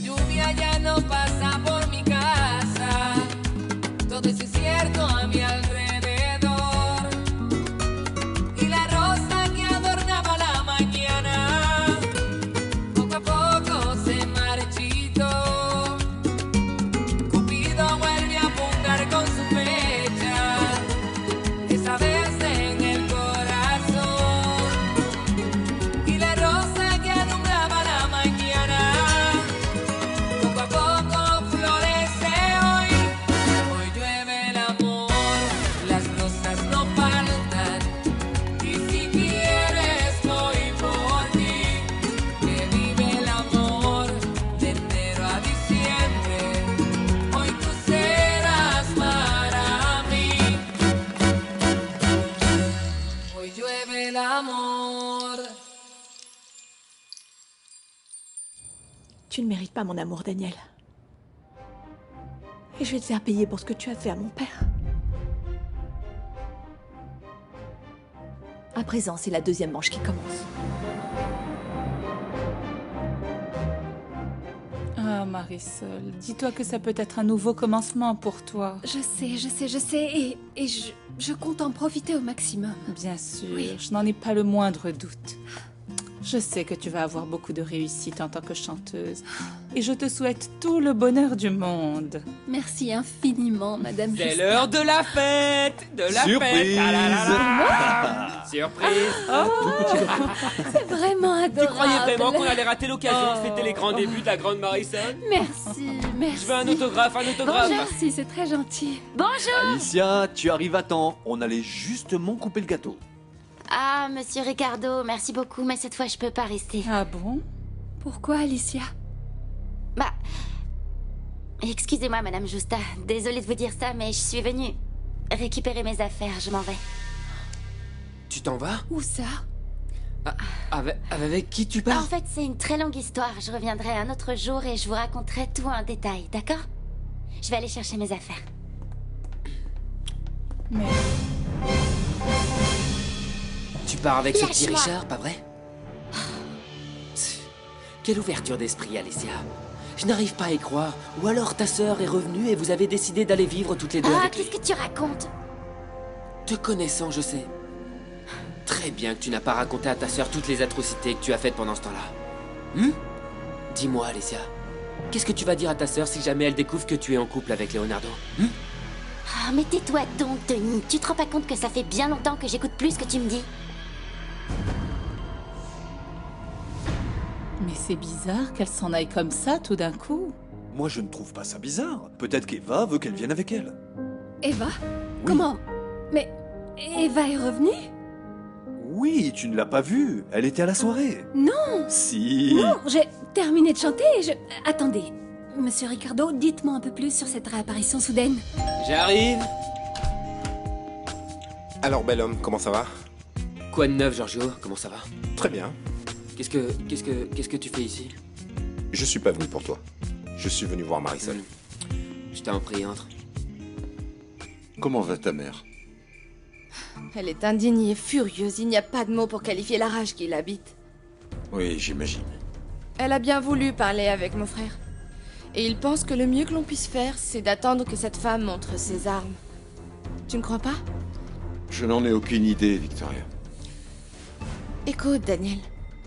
lluvia ya no pasa por mi casa. Todo es incierto a mi alrededor. Y la rosa que adornaba la mañana, poco a poco se marchitó. Cupido vuelve a apuntar con su flecha, esa vez en el corazón. Y la rosa que alumbraba la mañana, poco a poco florece hoy. Hoy llueve el amor, las rosas no faltan. Y si quieres voy por ti, que vive el amor de enero a diciembre. Hoy tú serás para mí. Hoy llueve el amor. Tu ne mérites pas mon amour, Daniel. Et je vais te faire payer pour ce que tu as fait à mon père. À présent, c'est la deuxième manche qui commence. Ah, Marisol, dis-toi que ça peut être un nouveau commencement pour toi. Je sais, et je compte en profiter au maximum. Bien sûr, Oui. je n'en ai pas le moindre doute. Je sais que tu vas avoir beaucoup de réussite en tant que chanteuse. Et je te souhaite tout le bonheur du monde. Merci infiniment, Madame C'est Justa. l'heure de la fête. De la Surprise. fête. Ah là là là. Surprise. C'est vraiment Tu croyais adorable. vraiment qu'on allait rater l'occasion de fêter les grands débuts de la grande Marisol? Merci. Je veux un autographe, un autographe. Merci, c'est très gentil. Alicia, tu arrives à temps. On allait justement couper le gâteau. Ah, monsieur Ricardo, merci beaucoup, mais cette fois je peux pas rester. Ah bon? Pourquoi, Alicia? Bah... Excusez-moi, Madame Justa. Désolée de vous dire ça, mais je suis venue récupérer mes affaires. Je m'en vais. Tu t'en vas? Où ça? Avec qui tu En pars? fait, c'est une très longue histoire. Je reviendrai un autre jour et je vous raconterai tout en détail, d'accord? Je vais aller chercher mes affaires. Mais... Tu pars avec ce petit Lâche-moi. Richard, pas vrai? Quelle ouverture d'esprit, Alicia. Je n'arrive pas à y croire. Ou alors ta sœur est revenue et vous avez décidé d'aller vivre toutes les deux Ah, avec lui. qu'est-ce que tu racontes? Te connaissant, je sais très bien que tu n'as pas raconté à ta sœur toutes les atrocités que tu as faites pendant ce temps-là. Dis-moi, Alicia, qu'est-ce que tu vas dire à ta sœur si jamais elle découvre que tu es en couple avec Leonardo? Ah, mais tais-toi donc, Tony. Tu te rends pas compte que ça fait bien longtemps que j'écoute plus ce que tu me dis? Mais c'est bizarre qu'elle s'en aille comme ça tout d'un coup. Moi, je ne trouve pas ça bizarre. Peut-être qu'Eva veut qu'elle vienne avec elle. Eva? Comment? Mais Eva est revenue? Oui, tu ne l'as pas vue. Elle était à la soirée. Non! Si. Non, j'ai terminé de chanter et je... Attendez. Monsieur Ricardo, dites-moi un peu plus sur cette réapparition soudaine. J'arrive. Alors, bel homme, comment ça va? Quoi de neuf, Giorgio? Comment ça va? Très bien. Qu'est-ce que tu fais ici? Je suis pas venu pour toi. Je suis venu voir Marisol. Je t'en prie, entre. Comment va ta mère? Elle est indigne et furieuse, il n'y a pas de mots pour qualifier la rage qui l'habite. Oui, j'imagine. Elle a bien voulu parler avec mon frère. Et il pense que le mieux que l'on puisse faire, c'est d'attendre que cette femme montre ses armes. Tu ne crois pas? Je n'en ai aucune idée, Victoria. Écoute, Daniel,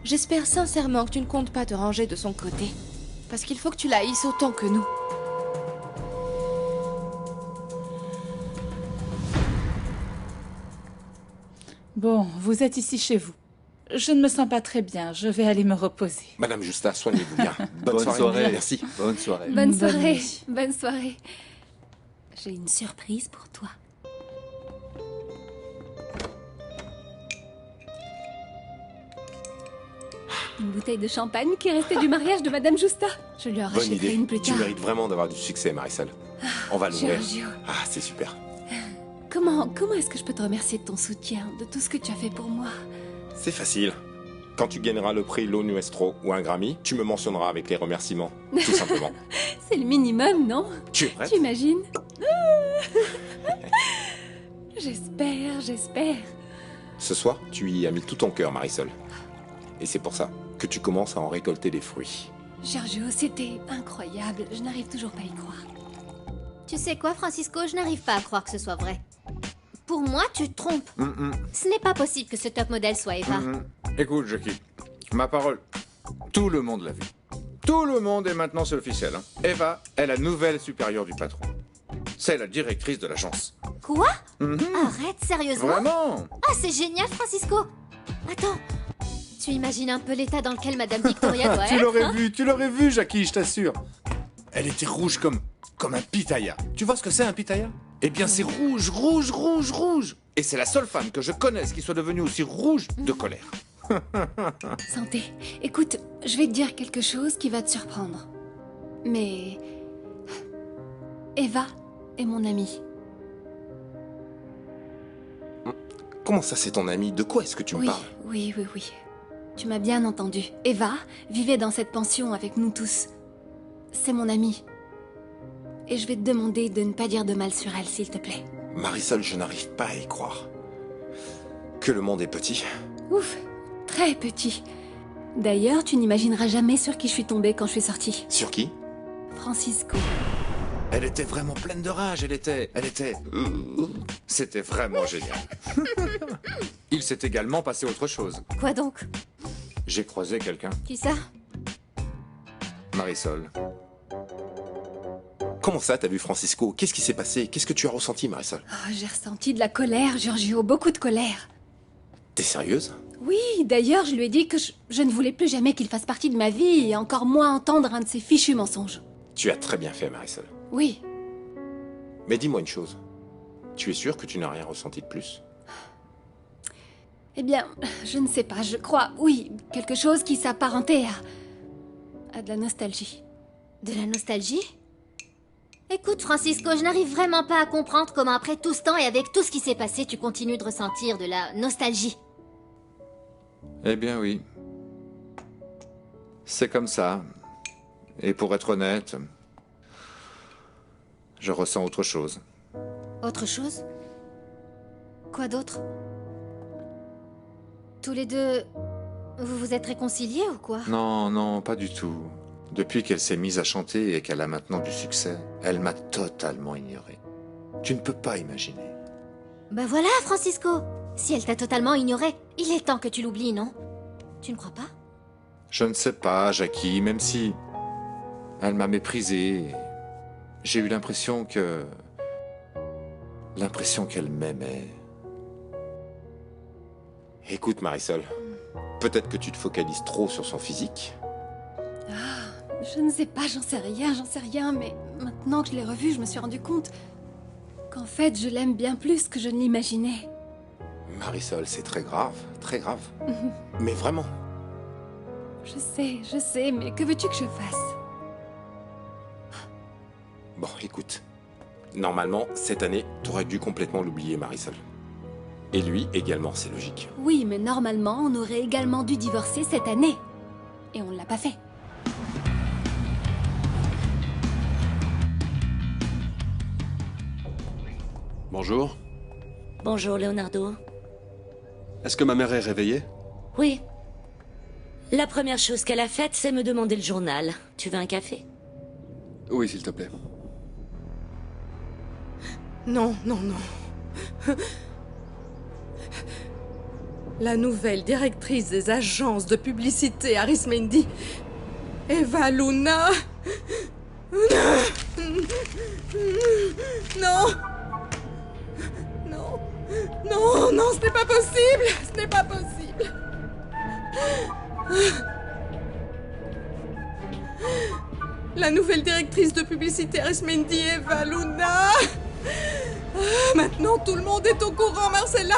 j'espère sincèrement que tu ne comptes pas te ranger de son côté. Parce qu'il faut que tu la haïsses autant que nous. Bon, vous êtes ici chez vous. Je ne me sens pas très bien, je vais aller me reposer. Madame Justa, soignez-vous bien. Bonne soirée. Merci. Bonne soirée. Bonne Bonne soirée. nuit. Bonne soirée. J'ai une surprise pour toi. Une bouteille de champagne qui est restée du mariage de Madame Justa. Je lui en Bonne rachèterai idée. une plus Tu tard. mérites vraiment d'avoir du succès, Marisol. On va l'ouvrir. Giorgio. Ah, c'est super. Comment est-ce que je peux te remercier de ton soutien, de tout ce que tu as fait pour moi? C'est facile. Quand tu gagneras le prix Lo Nuestro ou un Grammy, tu me mentionneras avec les remerciements. Tout simplement. C'est le minimum, non? Tu es prête? Tu imagines? J'espère. Ce soir, tu y as mis tout ton cœur, Marisol. Et c'est pour ça que tu commences à en récolter les fruits. Giorgio, c'était incroyable. Je n'arrive toujours pas à y croire. Tu sais quoi, Francisco, je n'arrive pas à croire que ce soit vrai. Pour moi, tu te trompes. Ce n'est pas possible que ce top modèle soit Eva. Écoute, Jackie, ma parole, tout le monde l'a vu. Tout le monde est maintenant, c'est officiel. Hein. Eva est la nouvelle supérieure du patron. C'est la directrice de l'agence. Quoi? Arrête, sérieusement? Vraiment? Ah, c'est génial, Francisco. Attends, tu imagines un peu l'état dans lequel Madame Victoria doit être, Tu l'aurais vu, Jackie, je t'assure. Elle était rouge comme un pitaya. Tu vois ce que c'est un pitaya? Eh bien, c'est rouge, rouge, rouge, rouge. Et c'est la seule femme que je connaisse qui soit devenue aussi rouge de colère. Santé. Écoute, je vais te dire quelque chose qui va te surprendre. Mais... Eva est mon amie. Comment ça, c'est ton ami? De quoi est-ce que tu me parles? Oui. Tu m'as bien entendu. Eva vivait dans cette pension avec nous tous. C'est mon amie. Et je vais te demander de ne pas dire de mal sur elle, s'il te plaît. Marisol, je n'arrive pas à y croire. Que le monde est petit. Ouf, très petit. D'ailleurs, tu n'imagineras jamais sur qui je suis tombée quand je suis sortie. Sur qui? Francisco. Elle était vraiment pleine de rage, elle était... C'était vraiment génial. Il s'est également passé autre chose. Quoi donc? J'ai croisé quelqu'un. Qui ça? Marisol. Comment ça, t'as vu Francisco? Qu'est-ce qui s'est passé? Qu'est-ce que tu as ressenti, Marisol? Oh, j'ai ressenti de la colère, Giorgio, beaucoup de colère. T'es sérieuse? Oui, d'ailleurs, je lui ai dit que je ne voulais plus jamais qu'il fasse partie de ma vie et encore moins entendre un de ses fichus mensonges. Tu as très bien fait, Marisol. Oui. Mais dis-moi une chose. Tu es sûre que tu n'as rien ressenti de plus? Eh bien, je ne sais pas, je crois, oui, quelque chose qui s'apparentait à de la nostalgie. De la nostalgie? Écoute, Francisco, je n'arrive vraiment pas à comprendre comment après tout ce temps et avec tout ce qui s'est passé, tu continues de ressentir de la nostalgie. Eh bien oui. C'est comme ça. Et pour être honnête, je ressens autre chose. Autre chose? Quoi d'autre? Tous les deux, vous vous êtes réconciliés ou quoi? Non, pas du tout. Depuis qu'elle s'est mise à chanter et qu'elle a maintenant du succès, elle m'a totalement ignoré. Tu ne peux pas imaginer. Ben voilà, Francisco. Si elle t'a totalement ignoré, il est temps que tu l'oublies, non? Tu ne crois pas? Je ne sais pas, Jackie, même si elle m'a méprisé, j'ai eu l'impression qu'elle m'aimait. Écoute, Marisol, peut-être que tu te focalises trop sur son physique. Je ne sais pas, j'en sais rien, mais maintenant que je l'ai revu, je me suis rendu compte qu'en fait, je l'aime bien plus que je ne l'imaginais. Marisol, c'est très grave, très grave. Mais vraiment. Je sais, mais que veux-tu que je fasse? Bon, écoute. Normalement, cette année, t'aurais dû complètement l'oublier, Marisol. Et lui également, c'est logique. Oui, mais normalement, on aurait également dû divorcer cette année. Et on ne l'a pas fait. Bonjour. Bonjour, Leonardo. Est-ce que ma mère est réveillée? Oui. La première chose qu'elle a faite, c'est me demander le journal. Tu veux un café? Oui, s'il te plaît. Non. La nouvelle directrice des agences de publicité Arismendi, Eva Luna. Non, ce n'est pas possible. La nouvelle directrice de publicité Arismendi, Eva Luna. Maintenant, tout le monde est au courant, Marcella.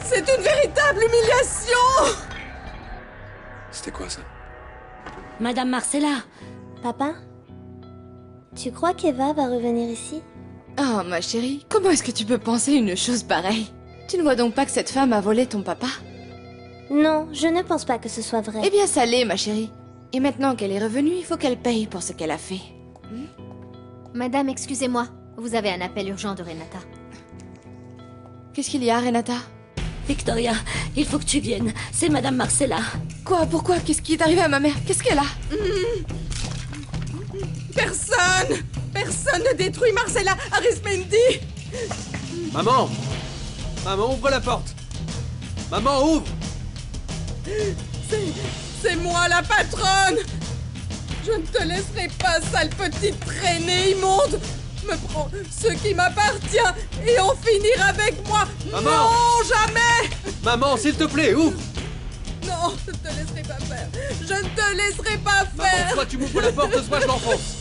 C'est une véritable humiliation. C'était quoi ça? Madame Marcella. Papa? Tu crois qu'Eva va revenir ici? Oh, ma chérie, comment est-ce que tu peux penser une chose pareille? Tu ne vois donc pas que cette femme a volé ton papa? Non, je ne pense pas que ce soit vrai. Eh bien, ça l'est, ma chérie. Et maintenant qu'elle est revenue, il faut qu'elle paye pour ce qu'elle a fait. Madame, excusez-moi. Vous avez un appel urgent de Renata. Qu'est-ce qu'il y a, Renata? Victoria, il faut que tu viennes. C'est Madame Marcella. Quoi? Pourquoi? Qu'est-ce qui est arrivé à ma mère? Qu'est-ce qu'elle a? Personne! Personne ne détruit Marcella Arismendi! Maman! Maman, ouvre la porte! Maman, ouvre! C'est moi la patronne! Je ne te laisserai pas, sale petite traînée immonde! Me prends ce qui m'appartient et en finir avec moi! Maman! Non, jamais! Maman, s'il te plaît, ouvre! Non, je ne te laisserai pas faire! Je ne te laisserai pas faire! Maman, soit tu m'ouvres la porte, soit je l'enfonce!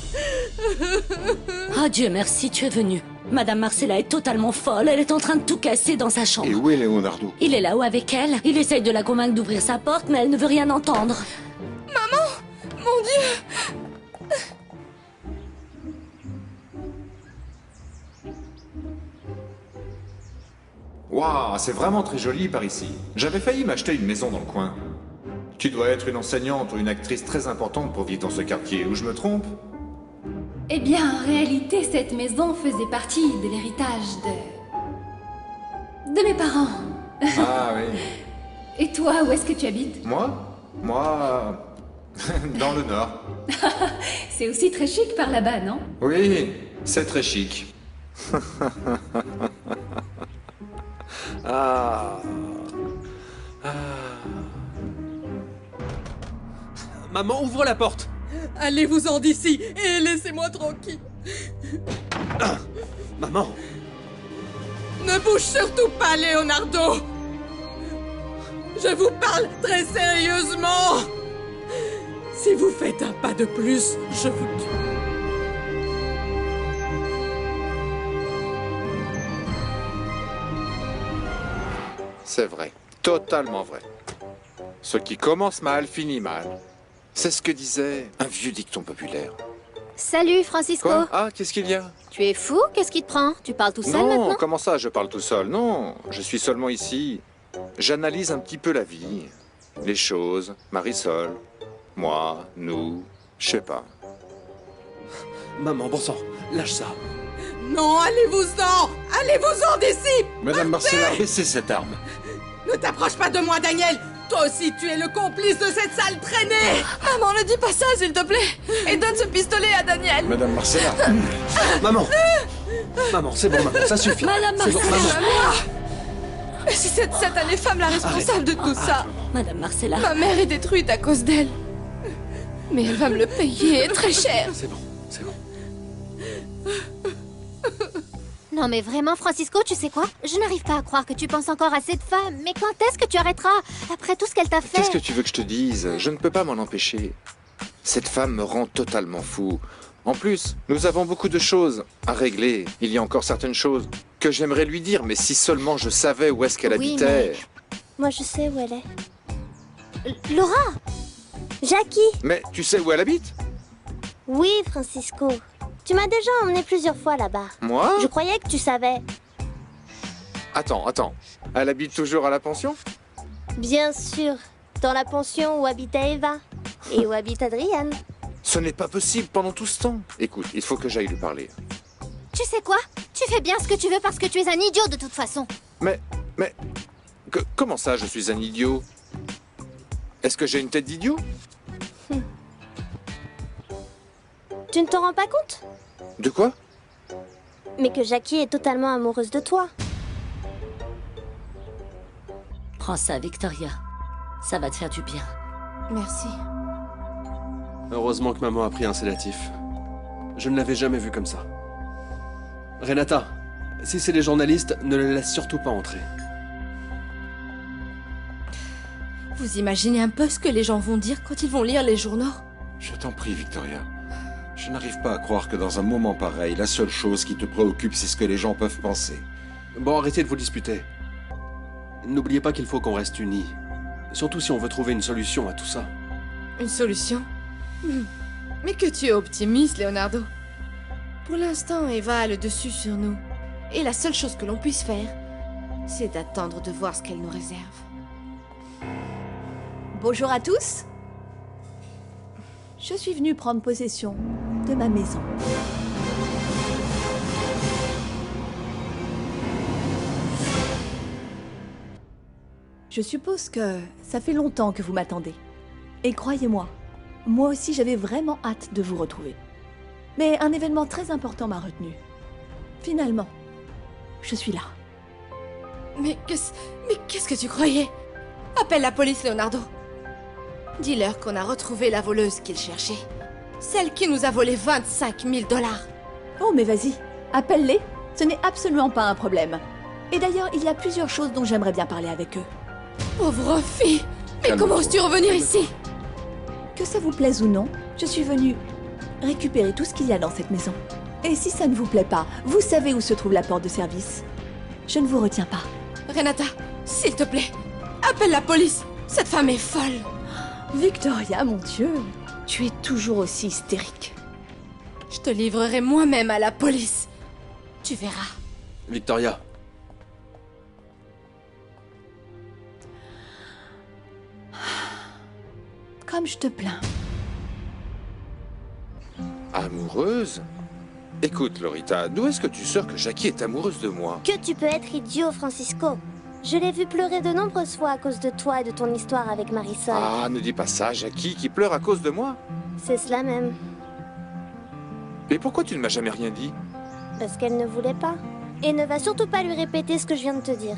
Oh Dieu merci, tu es venu. Madame Marcella est totalement folle, elle est en train de tout casser dans sa chambre. Et où est Leonardo? Il est là-haut avec elle, il essaye de la convaincre d'ouvrir sa porte, mais elle ne veut rien entendre. Maman! Mon Dieu! Waouh, c'est vraiment très joli par ici. J'avais failli m'acheter une maison dans le coin. Tu dois être une enseignante ou une actrice très importante pour vivre dans ce quartier, ou je me trompe? Eh bien, en réalité, cette maison faisait partie de l'héritage de mes parents. Ah oui. Et toi, où est-ce que tu habites? Moi, dans le nord. C'est aussi très chic par là-bas, non? Oui, c'est très chic. Ah. Maman, ouvre la porte! Allez-vous-en d'ici et laissez-moi tranquille! Maman! Ne bouge surtout pas, Leonardo! Je vous parle très sérieusement! Si vous faites un pas de plus, je vous tue. C'est vrai, totalement vrai. Ce qui commence mal finit mal. C'est ce que disait un vieux dicton populaire. Salut, Francisco. Quoi? Ah, qu'est-ce qu'il y a? Tu es fou? Qu'est-ce qui te prend? Tu parles tout seul Non, maintenant? comment ça, je parle tout seul? Non, je suis seulement ici. J'analyse un petit peu la vie, les choses, Marisol, moi, nous, je sais pas. Maman, bon sang, lâche ça. Non, allez-vous-en! Allez-vous-en d'ici! Madame Partez! Marcella, baissez cette arme. Ne t'approche pas de moi, Daniel! Toi aussi, tu es le complice de cette sale traînée! Maman, ne dis pas ça, s'il te plaît! Et donne ce pistolet à Daniel! Madame Marcella. Maman! Maman, c'est bon, maman, ça suffit. Madame C'est bon, Marcella. maman. Mais c'est cette satanée femme la responsable de tout ça! Madame Marcella. Ma mère est détruite à cause d'elle. Mais elle va me le payer très cher. C'est bon, c'est bon. Non mais vraiment, Francisco, tu sais quoi? Je n'arrive pas à croire que tu penses encore à cette femme. Mais quand est-ce que tu arrêteras? Après tout ce qu'elle t'a fait? Qu'est-ce que tu veux que je te dise? Je ne peux pas m'en empêcher. Cette femme me rend totalement fou. En plus, nous avons beaucoup de choses à régler. Il y a encore certaines choses que j'aimerais lui dire, mais si seulement je savais où est-ce qu'elle Oui, habitait. Moi je sais où elle est. Laura! Jackie! Mais tu sais où elle habite? Oui, Francisco. Tu m'as déjà emmené plusieurs fois là-bas. Moi? Je croyais que tu savais. Attends. Elle habite toujours à la pension? Bien sûr. Dans la pension où habitait Eva. Et où habite Adriane. Ce n'est pas possible pendant tout ce temps. Écoute, il faut que j'aille lui parler. Tu sais quoi? Tu fais bien ce que tu veux parce que tu es un idiot de toute façon. Mais... comment ça, je suis un idiot? Est-ce que j'ai une tête d'idiot? Tu ne te rends pas compte? De quoi? Mais que Jackie est totalement amoureuse de toi. Prends ça, Victoria. Ça va te faire du bien. Merci. Heureusement que maman a pris un sédatif. Je ne l'avais jamais vu comme ça. Renata, si c'est les journalistes, ne les laisse surtout pas entrer. Vous imaginez un peu ce que les gens vont dire quand ils vont lire les journaux? Je t'en prie, Victoria. Je n'arrive pas à croire que dans un moment pareil, la seule chose qui te préoccupe, c'est ce que les gens peuvent penser. Bon, arrêtez de vous disputer. N'oubliez pas qu'il faut qu'on reste unis. Surtout si on veut trouver une solution à tout ça. Une solution? Mais que tu es optimiste, Leonardo. Pour l'instant, Eva a le dessus sur nous. Et la seule chose que l'on puisse faire, c'est d'attendre de voir ce qu'elle nous réserve. Bonjour à tous. Je suis venue prendre possession de ma maison. Je suppose que ça fait longtemps que vous m'attendez. Et croyez-moi, moi aussi j'avais vraiment hâte de vous retrouver. Mais un événement très important m'a retenu. Finalement, je suis là. Mais qu'est-ce que tu croyais? Appelle la police, Leonardo. Dis-leur qu'on a retrouvé la voleuse qu'ils cherchaient. Celle qui nous a volé 25 000 $. Oh, mais vas-y, appelle-les. Ce n'est absolument pas un problème. Et d'ailleurs, il y a plusieurs choses dont j'aimerais bien parler avec eux. Pauvre fille! Mais comment oses-tu revenir ici? Que ça vous plaise ou non, je suis venue récupérer tout ce qu'il y a dans cette maison. Et si ça ne vous plaît pas, vous savez où se trouve la porte de service. Je ne vous retiens pas. Renata, s'il te plaît, appelle la police. Cette femme est folle. Victoria, mon Dieu, tu es toujours aussi hystérique. Je te livrerai moi-même à la police. Tu verras. Victoria. Comme je te plains. Amoureuse? Écoute, Lorita, d'où est-ce que tu sors que Jackie est amoureuse de moi? Que tu peux être idiot, Francisco. Je l'ai vu pleurer de nombreuses fois à cause de toi et de ton histoire avec Marisol. Ah, ne dis pas ça, Jackie, qui pleure à cause de moi? C'est cela même. Mais pourquoi tu ne m'as jamais rien dit? Parce qu'elle ne voulait pas. Et ne va surtout pas lui répéter ce que je viens de te dire.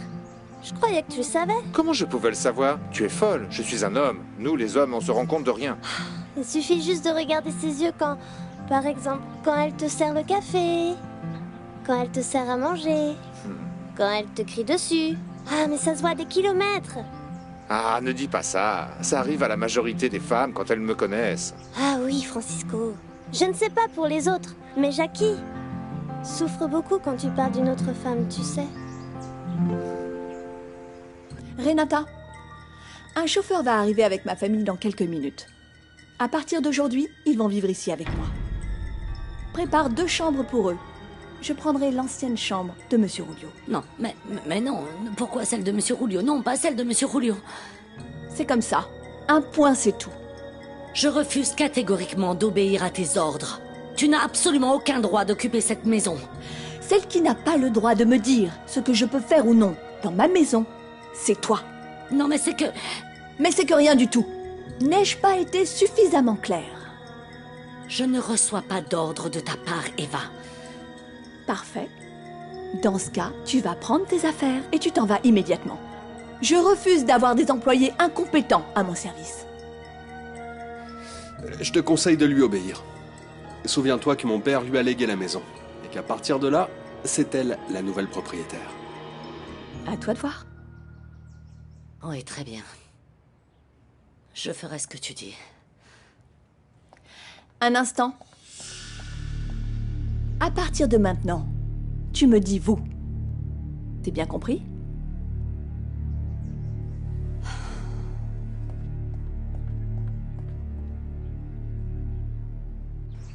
Je croyais que tu le savais. Comment je pouvais le savoir? Tu es folle, je suis un homme. Nous, les hommes, on se rend compte de rien. Il suffit juste de regarder ses yeux quand... Par exemple, quand elle te sert le café. Quand elle te sert à manger. Quand elle te crie dessus. Ah, mais ça se voit à des kilomètres. Ah, ne dis pas ça. Ça arrive à la majorité des femmes quand elles me connaissent. Ah oui, Francisco. Je ne sais pas pour les autres, mais Jackie souffre beaucoup quand tu parles d'une autre femme, tu sais. Renata, un chauffeur va arriver avec ma famille dans quelques minutes. À partir d'aujourd'hui, ils vont vivre ici avec moi. Prépare 2 chambres pour eux. Je prendrai l'ancienne chambre de Monsieur Rulio. Non, mais non. Pourquoi celle de Monsieur Rulio? Non, pas celle de Monsieur Rulio. C'est comme ça. Un point, c'est tout. Je refuse catégoriquement d'obéir à tes ordres. Tu n'as absolument aucun droit d'occuper cette maison. Celle qui n'a pas le droit de me dire ce que je peux faire ou non dans ma maison, c'est toi. Non, mais c'est que... Mais c'est que rien du tout. N'ai-je pas été suffisamment claire? Je ne reçois pas d'ordre de ta part, Eva. Parfait. Dans ce cas, tu vas prendre tes affaires et tu t'en vas immédiatement. Je refuse d'avoir des employés incompétents à mon service. Je te conseille de lui obéir. Souviens-toi que mon père lui a légué la maison. Et qu'à partir de là, c'est elle la nouvelle propriétaire. À toi de voir. Oui, très bien. Je ferai ce que tu dis. Un instant. À partir de maintenant, tu me dis vous. T'es bien compris?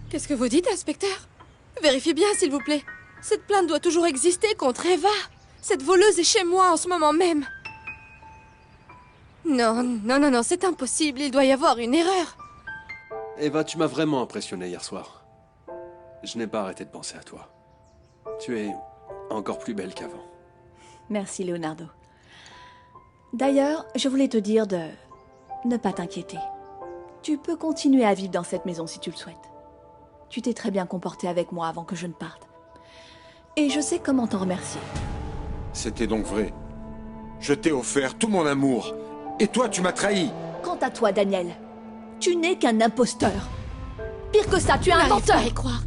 Qu'est-ce que vous dites, inspecteur? Vérifiez bien, s'il vous plaît. Cette plainte doit toujours exister contre Eva. Cette voleuse est chez moi en ce moment même. Non, c'est impossible. Il doit y avoir une erreur. Eva, tu m'as vraiment impressionné hier soir. Je n'ai pas arrêté de penser à toi. Tu es encore plus belle qu'avant. Merci, Leonardo. D'ailleurs, je voulais te dire de ne pas t'inquiéter. Tu peux continuer à vivre dans cette maison si tu le souhaites. Tu t'es très bien comporté avec moi avant que je ne parte. Et je sais comment t'en remercier. C'était donc vrai. Je t'ai offert tout mon amour. Et toi, tu m'as trahi. Quant à toi, Daniel, tu n'es qu'un imposteur. Pire que ça, tu es un menteur. Je y croire.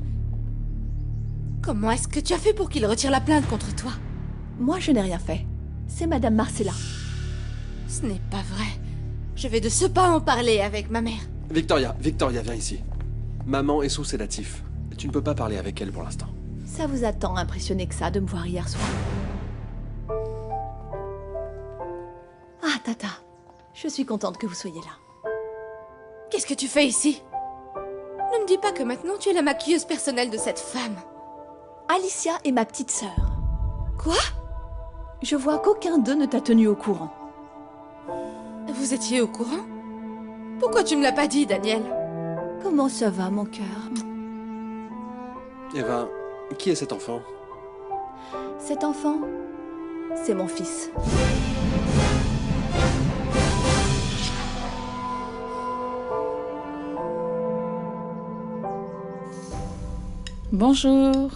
Comment est-ce que tu as fait pour qu'il retire la plainte contre toi? Moi, je n'ai rien fait. C'est Madame Marcella. Ce n'est pas vrai. Je vais de ce pas en parler avec ma mère. Victoria, viens ici. Maman est sous sédatif. Tu ne peux pas parler avec elle pour l'instant. Ça vous a tant impressionné que ça de me voir hier soir. Ah, Tata, je suis contente que vous soyez là. Qu'est-ce que tu fais ici? Ne me dis pas que maintenant tu es la maquilleuse personnelle de cette femme. Alicia est ma petite sœur. Quoi? Je vois qu'aucun d'eux ne t'a tenu au courant. Vous étiez au courant? Pourquoi tu me l'as pas dit, Daniel? Comment ça va, mon cœur? Eva, qui est cet enfant? Cet enfant, c'est mon fils. Bonjour.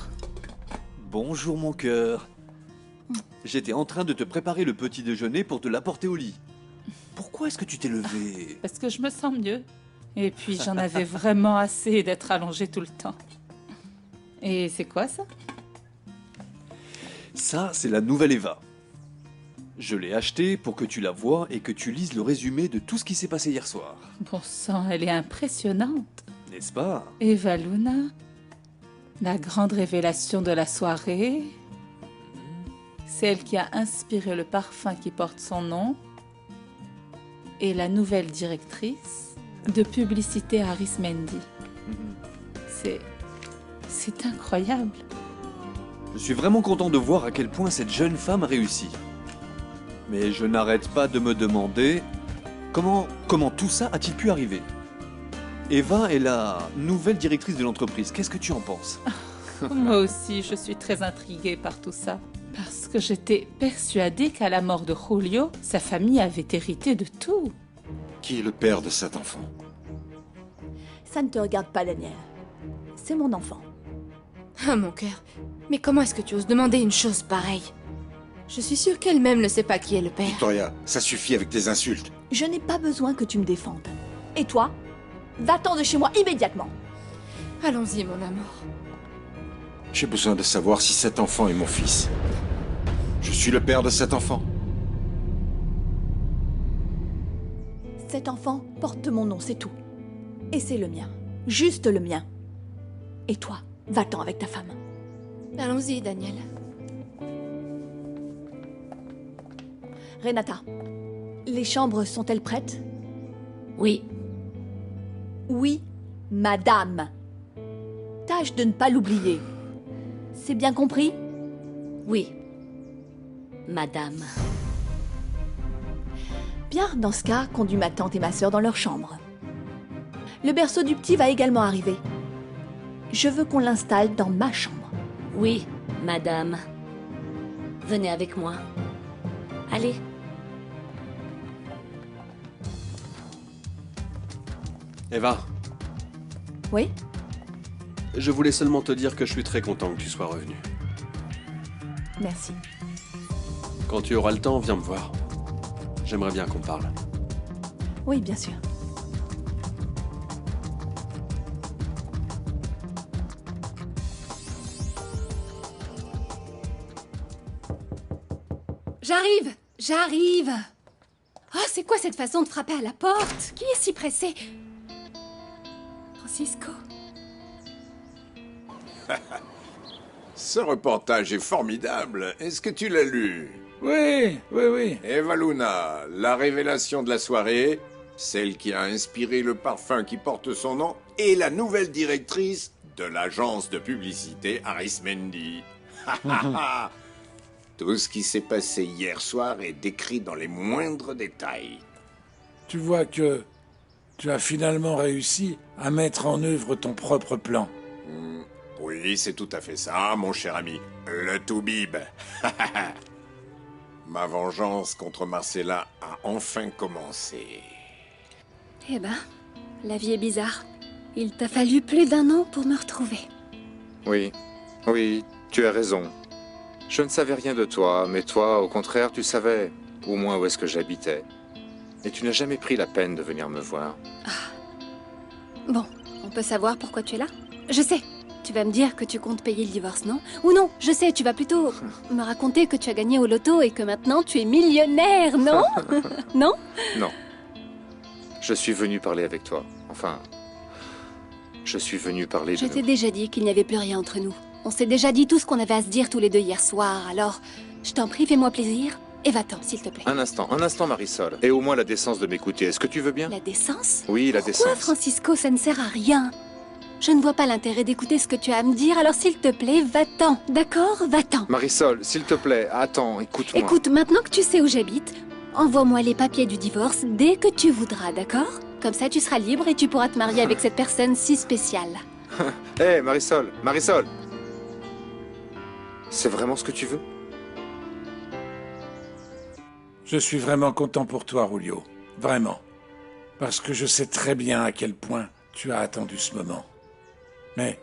Bonjour mon cœur. J'étais en train de te préparer le petit déjeuner pour te l'apporter au lit. Pourquoi est-ce que tu t'es levé? Parce que je me sens mieux. Et puis j'en avais vraiment assez d'être allongée tout le temps. Et c'est quoi ça? Ça, c'est la nouvelle Eva. Je l'ai achetée pour que tu la vois et que tu lises le résumé de tout ce qui s'est passé hier soir. Bon sang, elle est impressionnante. N'est-ce pas? Eva Luna, la grande révélation de la soirée, celle qui a inspiré le parfum qui porte son nom, et la nouvelle directrice de publicité Arismendi. C'est incroyable. Je suis vraiment content de voir à quel point cette jeune femme a réussi. Mais je n'arrête pas de me demander comment tout ça a-t-il pu arriver? Eva est la nouvelle directrice de l'entreprise. Qu'est-ce que tu en penses? Moi aussi, je suis très intriguée par tout ça. Parce que j'étais persuadée qu'à la mort de Julio, sa famille avait hérité de tout. Qui est le père de cet enfant? Ça ne te regarde pas, Daniel. C'est mon enfant. Ah, mon cœur. Mais comment est-ce que tu oses demander une chose pareille? Je suis sûre qu'elle-même ne sait pas qui est le père. Victoria, ça suffit avec tes insultes. Je n'ai pas besoin que tu me défendes. Et toi? Va-t'en de chez moi immédiatement. Allons-y, mon amour. J'ai besoin de savoir si cet enfant est mon fils. Je suis le père de cet enfant. Cet enfant porte mon nom, c'est tout. Et c'est le mien. Juste le mien. Et toi, va-t'en avec ta femme. Allons-y, Daniel. Renata, les chambres sont-elles prêtes? Oui. Oui, madame. Tâche de ne pas l'oublier. C'est bien compris? Oui, madame. Bien, dans ce cas, conduis ma tante et ma sœur dans leur chambre. Le berceau du petit va également arriver. Je veux qu'on l'installe dans ma chambre. Oui, madame. Venez avec moi. Allez. Eva. Oui? Je voulais seulement te dire que je suis très content que tu sois revenue. Merci. Quand tu auras le temps, viens me voir. J'aimerais bien qu'on parle. Oui, bien sûr. J'arrive. Oh, c'est quoi cette façon de frapper à la porte? Qui est si pressé? Francisco. Ce reportage est formidable. Est-ce que tu l'as lu? Oui. Eva Luna, la révélation de la soirée, celle qui a inspiré le parfum qui porte son nom, et la nouvelle directrice de l'agence de publicité Arismendi. Tout ce qui s'est passé hier soir est décrit dans les moindres détails. Tu vois que tu as finalement réussi à mettre en œuvre ton propre plan. Oui, c'est tout à fait ça, mon cher ami. Le Toubib. Ma vengeance contre Marcella a enfin commencé. Eh ben, la vie est bizarre. Il t'a fallu plus d'1 an pour me retrouver. Oui, tu as raison. Je ne savais rien de toi, mais toi, au contraire, tu savais, au moins où est-ce que j'habitais. Et tu n'as jamais pris la peine de venir me voir. Bon, on peut savoir pourquoi tu es là? Je sais. Tu vas me dire que tu comptes payer le divorce, non? Ou non, je sais, tu vas plutôt me raconter que tu as gagné au loto et que maintenant tu es millionnaire, non? Non? Non. Je suis venu parler avec toi. Enfin, je suis venu parler de Je t'ai nous. déjà dit qu'il n'y avait plus rien entre nous. On s'est déjà dit tout ce qu'on avait à se dire tous les deux hier soir, alors je t'en prie, fais-moi plaisir et va-t'en, s'il te plaît. Un instant, Marisol. Et au moins la décence de m'écouter. Est-ce que tu veux bien? La décence? Oui, la Pourquoi, décence. Francisco, ça ne sert à rien. Je ne vois pas l'intérêt d'écouter ce que tu as à me dire, alors s'il te plaît, va-t'en, d'accord? Va-t'en. Marisol, s'il te plaît, attends, écoute-moi. Écoute, maintenant que tu sais où j'habite, envoie-moi les papiers du divorce dès que tu voudras, d'accord? Comme ça, tu seras libre et tu pourras te marier avec cette personne si spéciale. Hé, Marisol, Marisol! C'est vraiment ce que tu veux? Je suis vraiment content pour toi, Julio. Vraiment. Parce que je sais très bien à quel point tu as attendu ce moment. Mais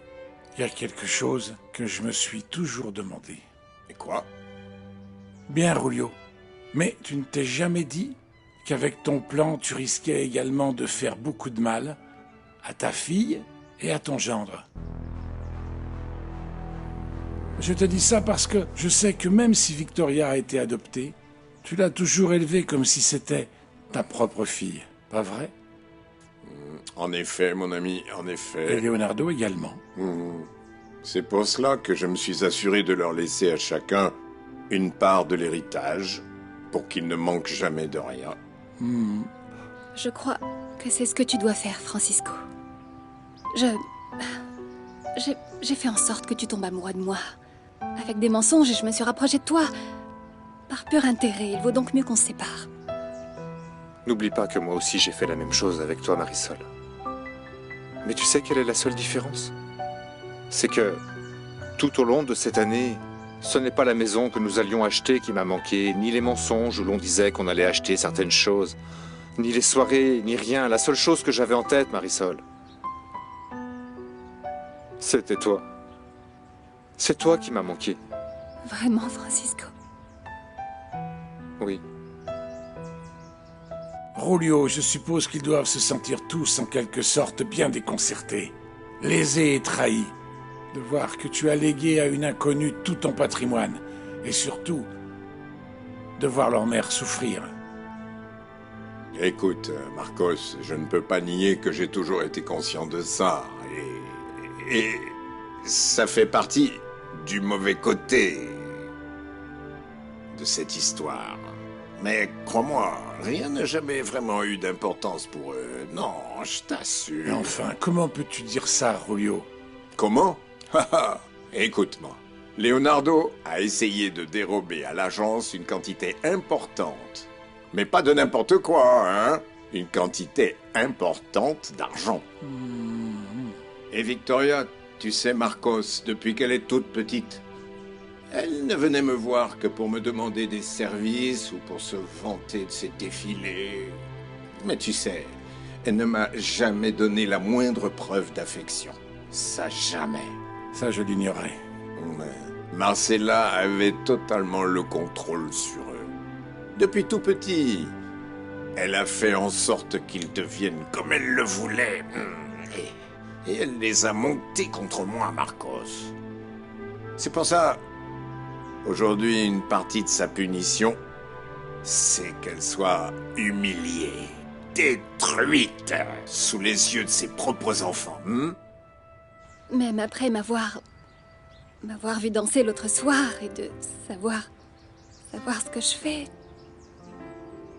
Il y a quelque chose que je me suis toujours demandé. Et quoi? Bien, Rulio. Mais tu ne t'es jamais dit qu'avec ton plan, tu risquais également de faire beaucoup de mal à ta fille et à ton gendre. Je te dis ça parce que je sais que même si Victoria a été adoptée, tu l'as toujours élevée comme si c'était ta propre fille, pas vrai? En effet, mon ami, en effet. Et Leonardo également. C'est pour cela que je me suis assuré de leur laisser à chacun une part de l'héritage, pour qu'ils ne manquent jamais de rien. Je crois que c'est ce que tu dois faire, Francisco. J'ai fait en sorte que tu tombes amoureux de moi. Avec des mensonges, je me suis rapprochée de toi. Par pur intérêt, il vaut donc mieux qu'on se sépare. N'oublie pas que moi aussi j'ai fait la même chose avec toi, Marisol. Mais tu sais quelle est la seule différence? C'est que, tout au long de cette année, ce n'est pas la maison que nous allions acheter qui m'a manqué, ni les mensonges où l'on disait qu'on allait acheter certaines choses, ni les soirées, ni rien. La seule chose que j'avais en tête, Marisol, c'était toi. C'est toi qui m'as manqué. Vraiment, Francisco? Oui. Rulio, je suppose qu'ils doivent se sentir tous en quelque sorte bien déconcertés, lésés et trahis, de voir que tu as légué à une inconnue tout ton patrimoine, et surtout, de voir leur mère souffrir. Écoute, Marcos, je ne peux pas nier que j'ai toujours été conscient de ça, et ça fait partie du mauvais côté de cette histoire. Mais crois-moi, rien n'a jamais vraiment eu d'importance pour eux. Non, je t'assure. Mais enfin, comment peux-tu dire ça, Rulio? Comment? Écoute-moi. Leonardo a essayé de dérober à l'agence une quantité importante. Mais pas de n'importe quoi, hein? Une quantité importante d'argent. Et Victoria, tu sais, Marcos, depuis qu'elle est toute petite, elle ne venait me voir que pour me demander des services ou pour se vanter de ses défilés. Mais tu sais, elle ne m'a jamais donné la moindre preuve d'affection. Ça, jamais. Ça, je l'ignorais. Marcella avait totalement le contrôle sur eux. Depuis tout petit, elle a fait en sorte qu'ils deviennent comme elle le voulait. Et elle les a montés contre moi, Marcos. C'est pour ça, aujourd'hui, une partie de sa punition, c'est qu'elle soit humiliée, détruite, sous les yeux de ses propres enfants. Même après m'avoir vu danser l'autre soir et de savoir ce que je fais.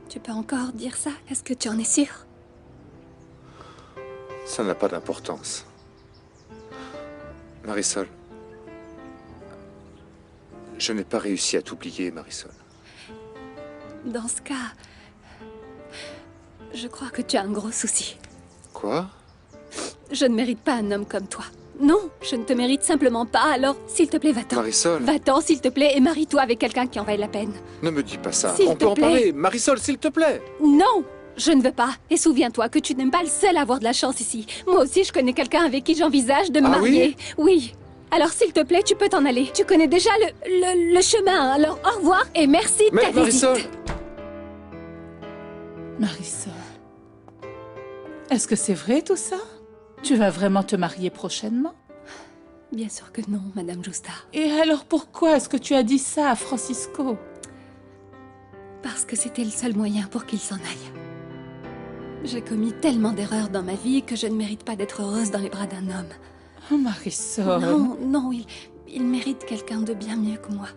Tu peux encore dire ça? Est-ce que tu en es sûr? Ça n'a pas d'importance. Marisol, je n'ai pas réussi à t'oublier, Marisol. Dans ce cas, je crois que tu as un gros souci. Quoi? Je ne mérite pas un homme comme toi. Non, je ne te mérite simplement pas, alors s'il te plaît, va-t'en. Marisol. Va-t'en, s'il te plaît, et marie-toi avec quelqu'un qui en vaille la peine. Ne me dis pas ça. S'il On te peut en plaît. parler. Marisol, s'il te plaît. Non, je ne veux pas. Et souviens-toi que tu n'es pas le seul à avoir de la chance ici. Moi aussi, je connais quelqu'un avec qui j'envisage de me marier. Oui. Alors, s'il te plaît, tu peux t'en aller. Tu connais déjà le chemin. Alors, au revoir et merci de ta visite. Marisol, est-ce que c'est vrai tout ça? Tu vas vraiment te marier prochainement? Bien sûr que non, Madame Justa. Et alors pourquoi est-ce que tu as dit ça à Francisco? Parce que c'était le seul moyen pour qu'il s'en aille. J'ai commis tellement d'erreurs dans ma vie que je ne mérite pas d'être heureuse dans les bras d'un homme. Oh, Marisol. Non, il mérite quelqu'un de bien mieux que moi.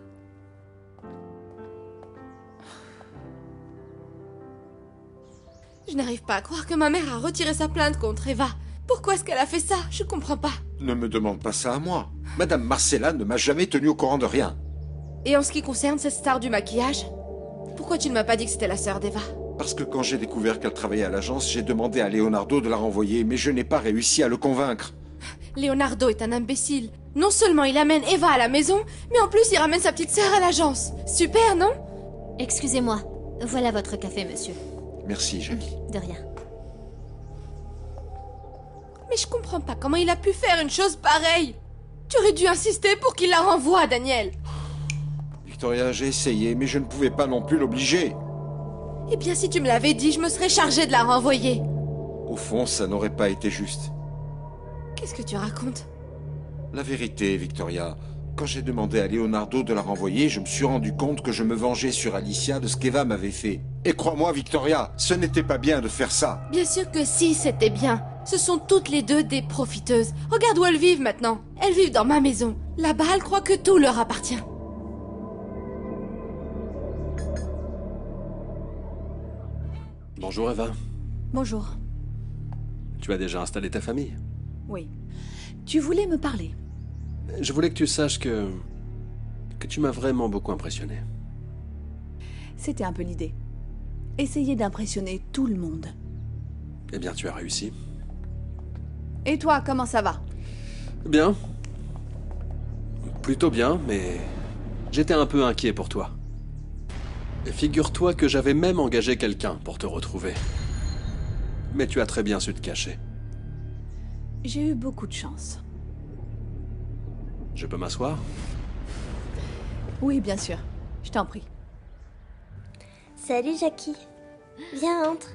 Je n'arrive pas à croire que ma mère a retiré sa plainte contre Eva. Pourquoi est-ce qu'elle a fait ça? Je comprends pas. Ne me demande pas ça à moi. Madame Marcella ne m'a jamais tenu au courant de rien. Et en ce qui concerne cette star du maquillage, pourquoi tu ne m'as pas dit que c'était la sœur d'Eva? Parce que quand j'ai découvert qu'elle travaillait à l'agence, j'ai demandé à Leonardo de la renvoyer, mais je n'ai pas réussi à le convaincre. Leonardo est un imbécile. Non seulement il amène Eva à la maison, mais en plus il ramène sa petite sœur à l'agence. Super, non? Excusez-moi. Voilà votre café, monsieur. Merci, Jackie. De rien. Mais je comprends pas comment il a pu faire une chose pareille. Tu aurais dû insister pour qu'il la renvoie, Daniel. Victoria, j'ai essayé, mais je ne pouvais pas non plus l'obliger. Eh bien, si tu me l'avais dit, je me serais chargée de la renvoyer. Au fond, ça n'aurait pas été juste. Qu'est-ce que tu racontes? La vérité, Victoria, quand j'ai demandé à Leonardo de la renvoyer, je me suis rendu compte que je me vengeais sur Alicia de ce qu'Eva m'avait fait. Et crois-moi, Victoria, ce n'était pas bien de faire ça. Bien sûr que si, c'était bien. Ce sont toutes les deux des profiteuses. Regarde où elles vivent maintenant. Elles vivent dans ma maison. Là-bas, elles croient que tout leur appartient. Bonjour Eva. Bonjour. Tu as déjà installé ta famille? Oui. Tu voulais me parler? Je voulais que tu saches que tu m'as vraiment beaucoup impressionné. C'était un peu l'idée. Essayer d'impressionner tout le monde. Eh bien, tu as réussi. Et toi, comment ça va? Bien. Plutôt bien, mais j'étais un peu inquiet pour toi. Et figure-toi que j'avais même engagé quelqu'un pour te retrouver. Mais tu as très bien su te cacher. J'ai eu beaucoup de chance. Je peux m'asseoir? Oui, bien sûr. Je t'en prie. Salut Jackie. Viens, entre.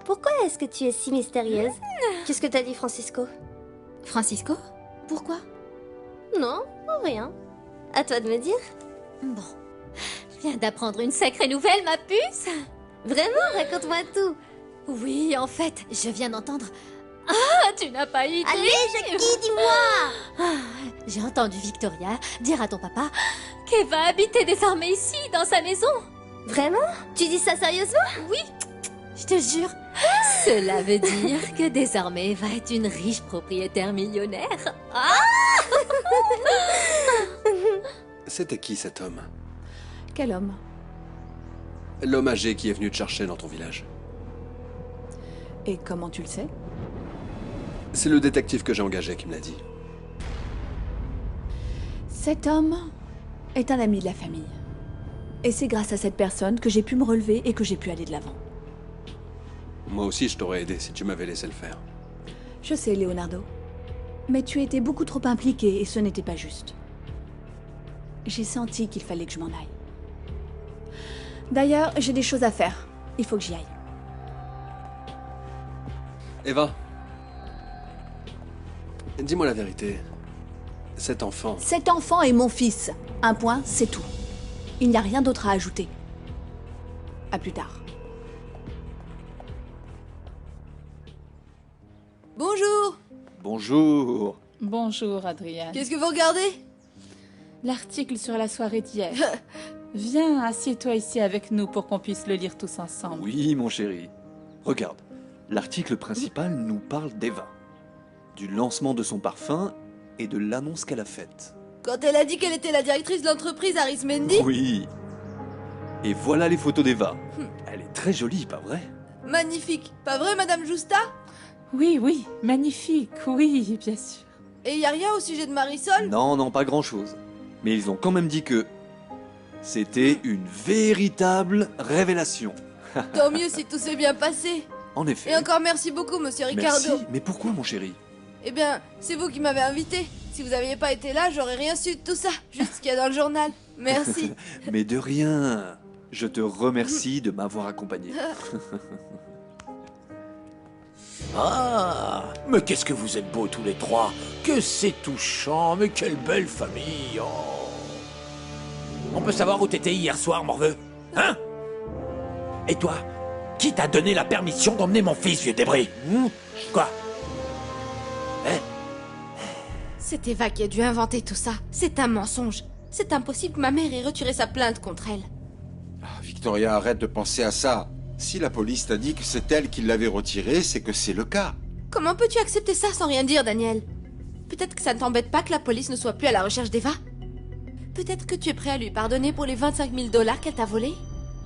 Pourquoi est-ce que tu es si mystérieuse? Qu'est-ce que t'as dit, Francisco? Francisco? Pourquoi? Non, rien. À toi de me dire. Bon. Je viens d'apprendre une sacrée nouvelle, ma puce. Vraiment? Raconte-moi tout. Oui, en fait, je viens d'entendre... Ah, tu n'as pas idée. Allez, Jackie, dis-moi. J'ai entendu Victoria dire à ton papa qu'elle va habiter désormais ici, dans sa maison. Vraiment? Tu dis ça sérieusement? Oui, je te jure. Cela veut dire que désormais, elle va être une riche propriétaire millionnaire. Ah! C'était qui cet homme? Quel homme? L'homme âgé qui est venu te chercher dans ton village. Et comment tu le sais? C'est le détective que j'ai engagé qui me l'a dit. Cet homme est un ami de la famille. Et c'est grâce à cette personne que j'ai pu me relever et que j'ai pu aller de l'avant. Moi aussi, je t'aurais aidé si tu m'avais laissé le faire. Je sais, Leonardo. Mais tu étais beaucoup trop impliqué et ce n'était pas juste. J'ai senti qu'il fallait que je m'en aille. D'ailleurs, j'ai des choses à faire. Il faut que j'y aille. Eva, dis-moi la vérité. Cet enfant... Cet enfant est mon fils. Un point, c'est tout. Il n'y a rien d'autre à ajouter. À plus tard. Bonjour. Bonjour. Bonjour, Adriane. Qu'est-ce que vous regardez? L'article sur la soirée d'hier. Viens, assieds-toi ici avec nous pour qu'on puisse le lire tous ensemble. Oui, mon chéri. Regarde, l'article principal nous parle d'Eva, du lancement de son parfum et de l'annonce qu'elle a faite. Quand elle a dit qu'elle était la directrice de l'entreprise Arismendi? Oui. Et voilà les photos d'Eva. Elle est très jolie, pas vrai? Magnifique. Pas vrai, Madame Justa? Oui, oui, magnifique, oui, bien sûr. Et y a rien au sujet de Marisol? Non, non, pas grand-chose. Mais ils ont quand même dit que c'était une véritable révélation. Tant mieux si tout s'est bien passé. En effet. Et encore merci beaucoup, monsieur Ricardo. Merci, mais pourquoi, mon chéri? Eh bien, c'est vous qui m'avez invité. Si vous n'aviez pas été là, j'aurais rien su de tout ça. Juste ce qu'il y a dans le journal. Merci. Mais de rien. Je te remercie de m'avoir accompagné. Ah, mais qu'est-ce que vous êtes beaux tous les trois. Que c'est touchant, mais quelle belle famille. Oh. On peut savoir où t'étais hier soir, morveux? Hein? Et toi? Qui t'a donné la permission d'emmener mon fils, vieux débris? Quoi? Hein? C'est Eva qui a dû inventer tout ça. C'est un mensonge. C'est impossible que ma mère ait retiré sa plainte contre elle. Victoria, arrête de penser à ça. Si la police t'a dit que c'est elle qui l'avait retiré, c'est que c'est le cas. Comment peux-tu accepter ça sans rien dire, Daniel? Peut-être que ça ne t'embête pas que la police ne soit plus à la recherche d'Eva? Peut-être que tu es prêt à lui pardonner pour les 25 000 $ qu'elle t'a volés?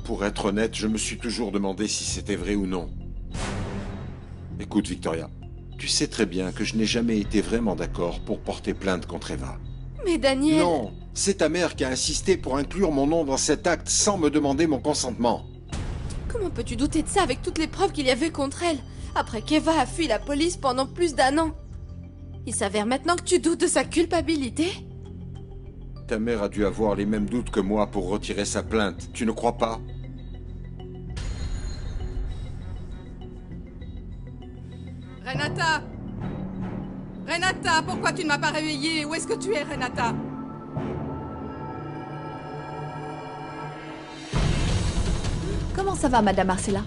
Pour être honnête, je me suis toujours demandé si c'était vrai ou non. Écoute, Victoria, tu sais très bien que je n'ai jamais été vraiment d'accord pour porter plainte contre Eva. Mais Daniel... Non, c'est ta mère qui a insisté pour inclure mon nom dans cet acte sans me demander mon consentement. Comment peux-tu douter de ça avec toutes les preuves qu'il y avait contre elle, après qu'Eva a fui la police pendant plus d'1 an? Il s'avère maintenant que tu doutes de sa culpabilité? Ta mère a dû avoir les mêmes doutes que moi pour retirer sa plainte. Tu ne crois pas? Renata! Renata, pourquoi tu ne m'as pas réveillée? Où est-ce que tu es, Renata? Comment ça va, Madame Marcella?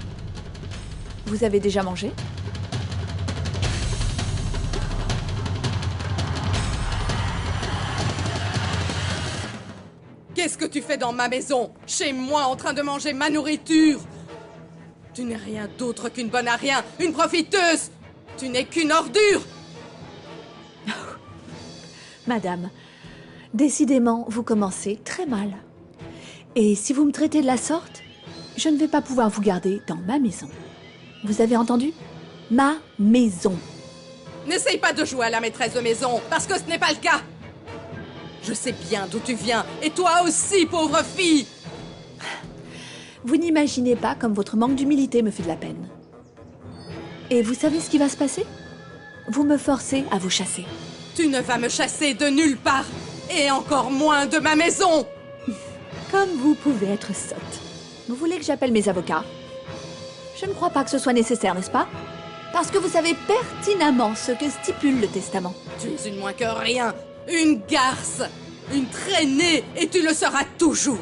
Vous avez déjà mangé? Qu'est-ce que tu fais dans ma maison? Chez moi, en train de manger ma nourriture? Tu n'es rien d'autre qu'une bonne à rien, une profiteuse! Tu n'es qu'une ordure! Madame, décidément, vous commencez très mal. Et si vous me traitez de la sorte, je ne vais pas pouvoir vous garder dans ma maison. Vous avez entendu? Ma maison. N'essaye pas de jouer à la maîtresse de maison, parce que ce n'est pas le cas! Je sais bien d'où tu viens, et toi aussi, pauvre fille! Vous n'imaginez pas comme votre manque d'humilité me fait de la peine. Et vous savez ce qui va se passer? Vous me forcez à vous chasser. Tu ne vas me chasser de nulle part, et encore moins de ma maison! Comme vous pouvez être sotte. Vous voulez que j'appelle mes avocats? Je ne crois pas que ce soit nécessaire, n'est-ce pas? Parce que vous savez pertinemment ce que stipule le testament. Tu es une moins que rien, une garce, une traînée, et tu le seras toujours!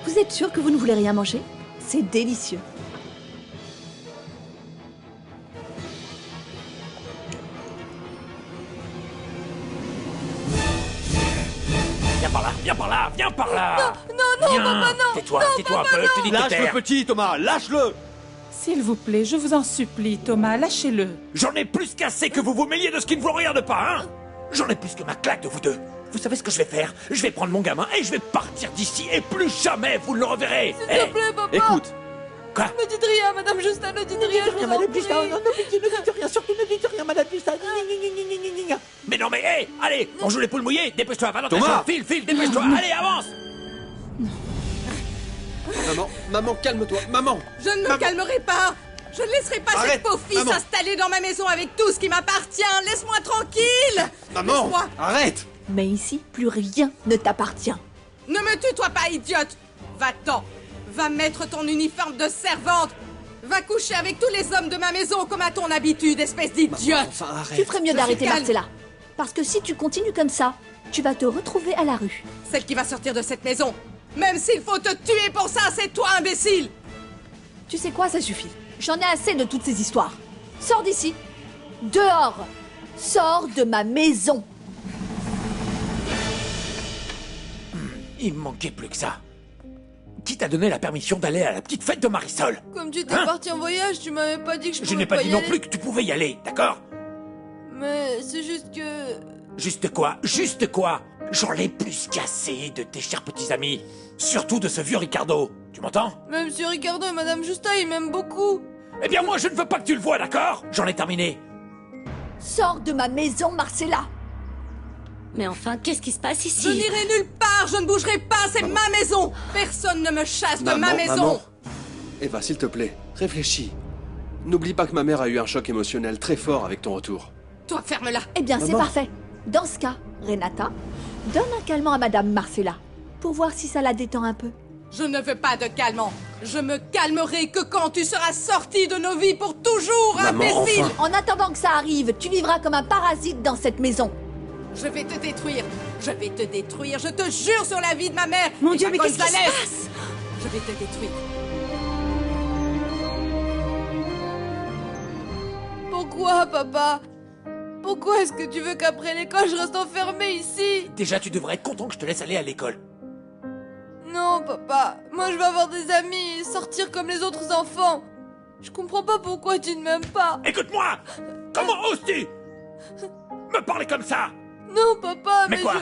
Vous êtes sûr que vous ne voulez rien manger? C'est délicieux. Viens par là, viens par là, viens par là! Non, Viens. papa, non! Tais-toi, Non, tais-toi un papa, peu, non. je te dis de te Lâche le taire. petit, Thomas, lâche-le! S'il vous plaît, je vous en supplie, Thomas, lâchez-le. J'en ai plus qu'assez que vous vous mêliez de ce qui ne vous regarde pas, hein? J'en ai plus que ma claque de vous deux. Vous savez ce que je vais faire? Je vais prendre mon gamin et je vais partir d'ici et plus jamais vous ne le reverrez. S'il te plaît, papa! Écoute. Quoi? Ne dites rien, Madame Justin, ne dites rien, je vous en prie. ne dites rien, surtout ne dites rien, Madame Justin. Mais non, mais hé, allez, on joue les poules mouillées, dépêche-toi, va dans ta Thomas. chambre, file, dépêche-toi, allez, avance! Maman, calme-toi, maman! Je ne me calmerai pas! Je ne laisserai pas Arrête, cette pauvre fille maman. s'installer dans ma maison avec tout ce qui m'appartient! Laisse-moi tranquille! Maman, Laisse-moi. arrête! Mais ici, plus rien ne t'appartient. Ne me tue-toi pas, idiote! Va-t'en! Va mettre ton uniforme de servante! Va coucher avec tous les hommes de ma maison comme à ton habitude, espèce d'idiote! Enfin, arrête. Tu ferais mieux Je d'arrêter, suis calme. Marcella. Parce que si tu continues comme ça, tu vas te retrouver à la rue. Celle qui va sortir de cette maison! Même s'il faut te tuer pour ça, c'est toi, imbécile! Tu sais quoi, ça suffit. J'en ai assez de toutes ces histoires. Sors d'ici. Dehors. Sors de ma maison. Il me manquait plus que ça. Qui t'a donné la permission d'aller à la petite fête de Marisol? Comme tu étais Hein? parti en voyage, tu m'avais pas dit que je Je pouvais n'ai pas dit y non aller. plus que tu pouvais y aller, d'accord? Mais c'est juste que... Juste quoi? Juste quoi? J'en ai plus qu'assez de tes chers petits amis. Surtout de ce vieux Ricardo. Tu m'entends? Même si Ricardo et Madame Justin, ils m'aiment beaucoup. Eh bien moi je ne veux pas que tu le vois, d'accord? J'en ai terminé. Sors de ma maison, Marcella. Mais enfin, qu'est-ce qui se passe ici? Je n'irai nulle part, je ne bougerai pas, c'est ma maison! Personne ne me chasse de ma maison! Maman. Eva, s'il te plaît, réfléchis. N'oublie pas que ma mère a eu un choc émotionnel très fort avec ton retour. Toi, ferme-la! Eh bien, c'est Maman. parfait. Dans ce cas, Renata, donne un calmant à Madame Marcella pour voir si ça la détend un peu. Je ne veux pas de calmant. Je me calmerai que quand tu seras sorti de nos vies pour toujours, Maman, imbécile! enfin. En attendant que ça arrive, tu vivras comme un parasite dans cette maison. Je vais te détruire. Je vais te détruire. Je te jure sur la vie de ma mère. Mon et Dieu, ma mais qu'est-ce qui se Gonzalez. passe? Je vais te détruire. Pourquoi, papa? Pourquoi est-ce que tu veux qu'après l'école, je reste enfermée ici? Déjà tu devrais être content que je te laisse aller à l'école. Non, papa. Moi, je veux avoir des amis et sortir comme les autres enfants. Je comprends pas pourquoi tu ne m'aimes pas. Écoute-moi! Comment oses-tu me parler comme ça? Non, papa, Mais quoi?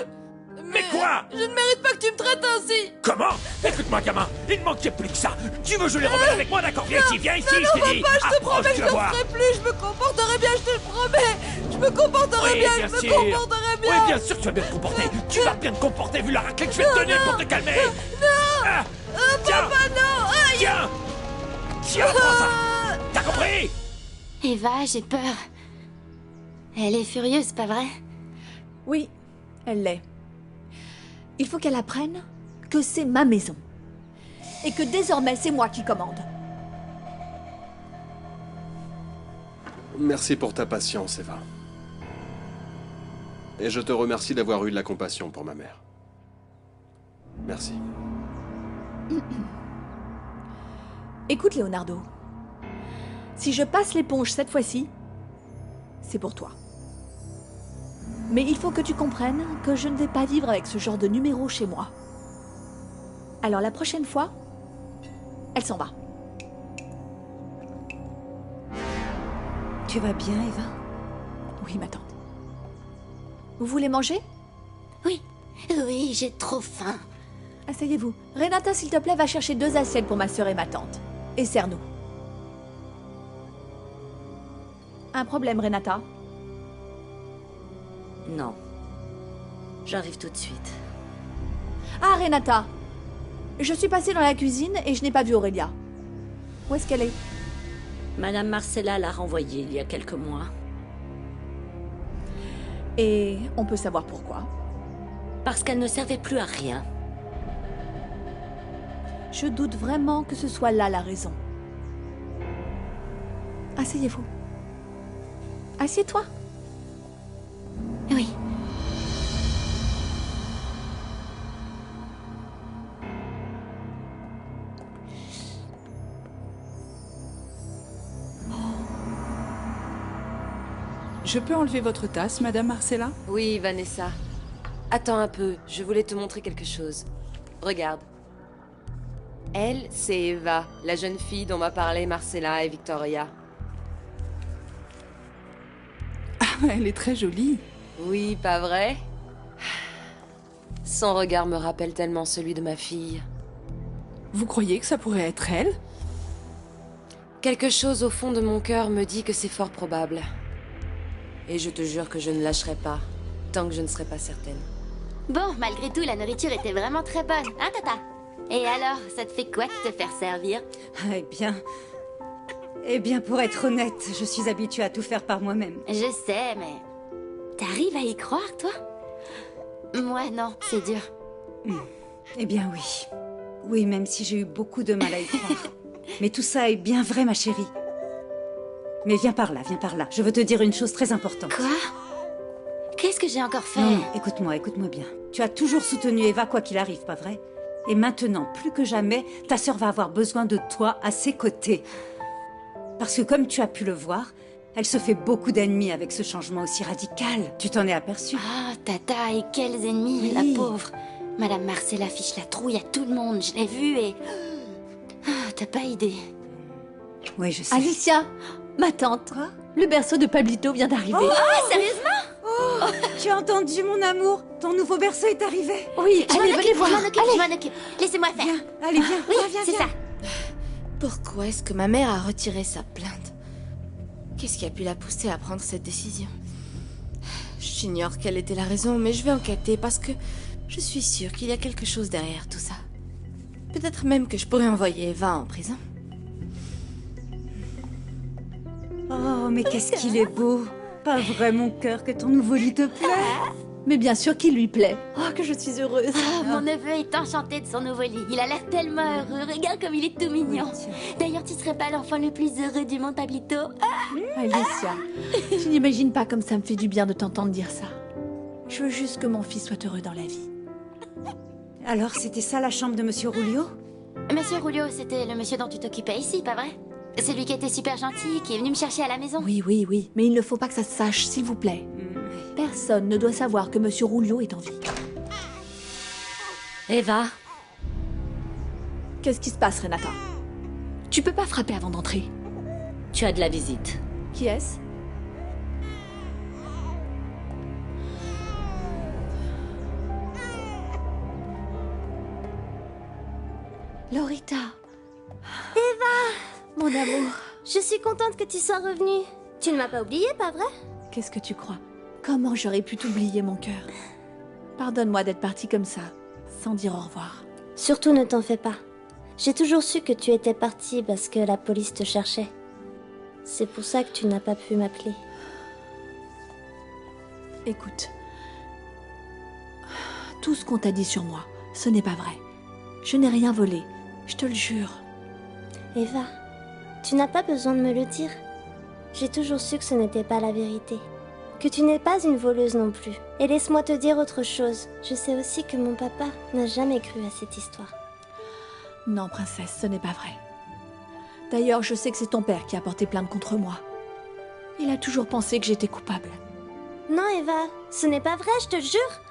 Mais quoi? Je ne mérite pas que tu me traites ainsi. Comment? Écoute-moi, gamin, il ne manquait plus que ça. Tu veux jouer les rebelles avec moi, d'accord? Viens ici, viens ici, Non, je t'ai dit. papa, je te Approche, promets que tu je vas ne voir. ferai plus. Je me comporterai bien, je te le promets. Je me comporterai Oui, bien, bien je me sûr. comporterai bien. Oui, bien sûr que tu vas bien te comporter. Tu vas bien te comporter vu la raclée que je vais te donner pour te calmer. Ah, tiens, Papa, non. Aïe. tiens, tiens, prends ça. T'as compris? Eva, j'ai peur. Elle est furieuse, pas vrai? Oui, elle l'est. Il faut qu'elle apprenne que c'est ma maison. Et que désormais, c'est moi qui commande. Merci pour ta patience, Eva. Et je te remercie d'avoir eu de la compassion pour ma mère. Merci. Écoute, Leonardo. Si je passe l'éponge cette fois-ci, c'est pour toi. Mais il faut que tu comprennes que je ne vais pas vivre avec ce genre de numéro chez moi. Alors la prochaine fois, elle s'en va. Tu vas bien, Eva? Oui, ma tante. Vous voulez manger? Oui, oui, j'ai trop faim. Asseyez-vous. Renata, s'il te plaît, va chercher 2 assiettes pour ma sœur et ma tante. Et sers-nous. Un problème, Renata? Non. J'arrive tout de suite. Ah, Renata! Je suis passée dans la cuisine et je n'ai pas vu Aurélia. Où est-ce qu'elle est? Madame Marcella l'a renvoyée il y a quelques mois. Et on peut savoir pourquoi? Parce qu'elle ne servait plus à rien. Je doute vraiment que ce soit là la raison. Asseyez-vous. Assieds-toi. Oui. Je peux enlever votre tasse, Madame Marcella? Oui, Vanessa. Attends un peu, je voulais te montrer quelque chose. Regarde. Elle, c'est Eva, la jeune fille dont m'a parlé Marcella et Victoria. Ah, elle est très jolie. Oui, pas vrai? Son regard me rappelle tellement celui de ma fille. Vous croyez que ça pourrait être elle? Quelque chose au fond de mon cœur me dit que c'est fort probable. Et je te jure que je ne lâcherai pas, tant que je ne serai pas certaine. Bon, malgré tout, la nourriture était vraiment très bonne, hein, Tata? Et alors, ça te fait quoi de te faire servir? Eh bien, pour être honnête, je suis habituée à tout faire par moi-même. Je sais, mais... T'arrives à y croire, toi? Moi, non, c'est dur. Eh bien, oui. Oui, même si j'ai eu beaucoup de mal à y croire. Mais tout ça est bien vrai, ma chérie. Mais viens par là, viens par là. Je veux te dire une chose très importante. Quoi? Qu'est-ce que j'ai encore fait? Non, écoute-moi bien. Tu as toujours soutenu Eva quoi qu'il arrive, pas vrai? Et maintenant, plus que jamais, ta sœur va avoir besoin de toi à ses côtés. Parce que comme tu as pu le voir, elle se fait beaucoup d'ennemis avec ce changement aussi radical. Tu t'en es aperçue? Ah, Tata, et quels ennemis, Oui. la pauvre. Madame Marcella fiche la trouille à tout le monde, je l'ai vu et... Ah, t'as pas idée. Oui, je sais. Alicia, ma tante. Le berceau de Pablito vient d'arriver. Oh, sérieusement? Oh, tu as entendu, mon amour? Ton nouveau berceau est arrivé. Oui, allez, venez voir. Je m'en occupe. Laissez-moi faire. Allez, viens, Oui, viens, c'est ça. Pourquoi est-ce que ma mère a retiré sa plainte? Qu'est-ce qui a pu la pousser à prendre cette décision? J'ignore quelle était la raison, mais je vais enquêter parce que je suis sûre qu'il y a quelque chose derrière tout ça. Peut-être même que je pourrais envoyer Eva en prison. Oh, mais qu'est-ce qu'il est beau. Pas vrai, mon cœur, que ton nouveau lit te plaît? Mais bien sûr qu'il lui plaît. Oh, que je suis heureuse. Ah, mon neveu est enchanté de son nouveau lit. Il a l'air tellement heureux. Regarde comme il est tout mignon. D'ailleurs, tu serais pas l'enfant le plus heureux du monde, Pablito? Alicia, tu n'imagines pas comme ça me fait du bien de t'entendre dire ça. Je veux juste que mon fils soit heureux dans la vie. Alors, c'était ça la chambre de Monsieur Rulio? Monsieur Rulio, c'était le monsieur dont tu t'occupais ici, pas vrai? C'est lui qui était super gentil, qui est venu me chercher à la maison. Oui, mais il ne faut pas que ça se sache, s'il vous plaît. Personne ne doit savoir que Monsieur Rulio est en vie. Eva? Qu'est-ce qui se passe, Renata? Tu peux pas frapper avant d'entrer. Tu as de la visite. Qui est-ce? Lorita. Eva! Mon amour. Je suis contente que tu sois revenue. Tu ne m'as pas oubliée, pas vrai? Qu'est-ce que tu crois? Comment j'aurais pu t'oublier, mon cœur? Pardonne-moi d'être partie comme ça, sans dire au revoir. Surtout ne t'en fais pas. J'ai toujours su que tu étais partie parce que la police te cherchait. C'est pour ça que tu n'as pas pu m'appeler. Écoute, tout ce qu'on t'a dit sur moi, ce n'est pas vrai. Je n'ai rien volé, je te le jure. Eva, tu n'as pas besoin de me le dire. J'ai toujours su que ce n'était pas la vérité. Que tu n'es pas une voleuse non plus. Et laisse-moi te dire autre chose. Je sais aussi que mon papa n'a jamais cru à cette histoire. Non, princesse, ce n'est pas vrai. D'ailleurs, je sais que c'est ton père qui a porté plainte contre moi. Il a toujours pensé que j'étais coupable. Non, Eva, ce n'est pas vrai, je te le jure.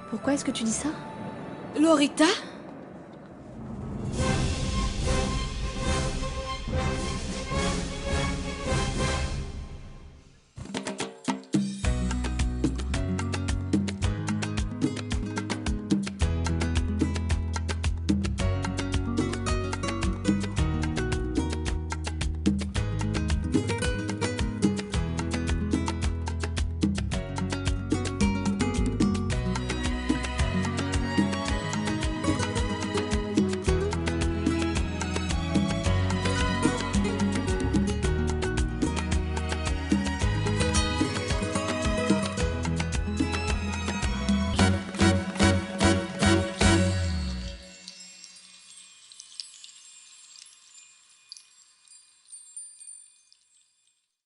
Pourquoi est-ce que tu dis ça? Lorita?